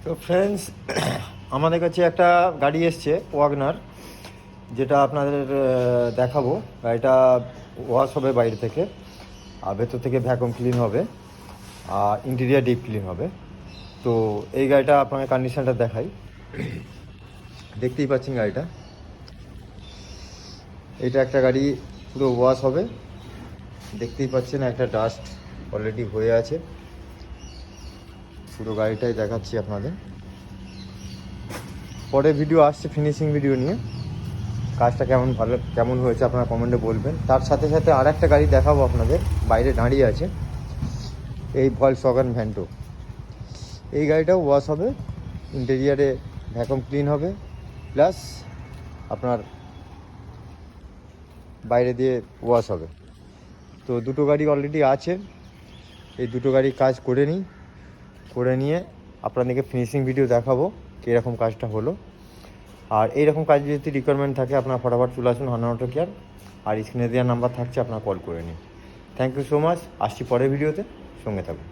তো ফ্রেন্ডস, আমাদের কাছে একটা গাড়ি এসছে ওয়াগনার, যেটা আপনাদের দেখাবো। গাড়িটা ওয়াশ হবে বাইরে থেকে, আর ভেতর থেকে ভ্যাকুয়াম ক্লিন হবে, আর ইন্টেরিয়ার ডিপ ক্লিন হবে। তো এই গাড়িটা আপনাকে কন্ডিশনটা দেখাই। দেখতেই পাচ্ছেন গাড়িটা, এটা একটা গাড়ি পুরো ওয়াশ হবে। দেখতেই পাচ্ছেন একটা ডাস্ট অলরেডি হয়ে আছে। পুরো গাড়িটাই দেখাচ্ছি আপনাদের। পরে ভিডিও আসছে ফিনিশিং ভিডিও নিয়ে, কাজটা কেমন হয়েছে আপনারা কমেন্টে বলবেন। তার সাথে সাথে আর একটা গাড়ি দেখাবো আপনাদের, বাইরে দাঁড়িয়ে আছে, এই ভলক্সওয়াগন ভ্যান্টো। এই গাড়িটাও ওয়াশ হবে, ইন্টেরিয়ারে ভ্যাকুয়াম ক্লিন হবে, প্লাস আপনার বাইরে দিয়ে ওয়াশ হবে। তো দুটো গাড়ি অলরেডি আছে, এই দুটো গাড়ি কাজ করে নিয়ে আপনাদেরকে ফিনিশিং ভিডিও দেখাবো কীরকম কাজটা হলো। আর এইরকম কাজ যদি রিকোয়ারমেন্ট থাকে আপনারা ফটাফট চলে আসুন হান্নান অটো কেয়ার, আর স্ক্রিনে দেওয়ার নাম্বার থাকছে, আপনারা কল করে নিন। Thank you so much. আসছি পরের ভিডিওতে, সঙ্গে থাকুন।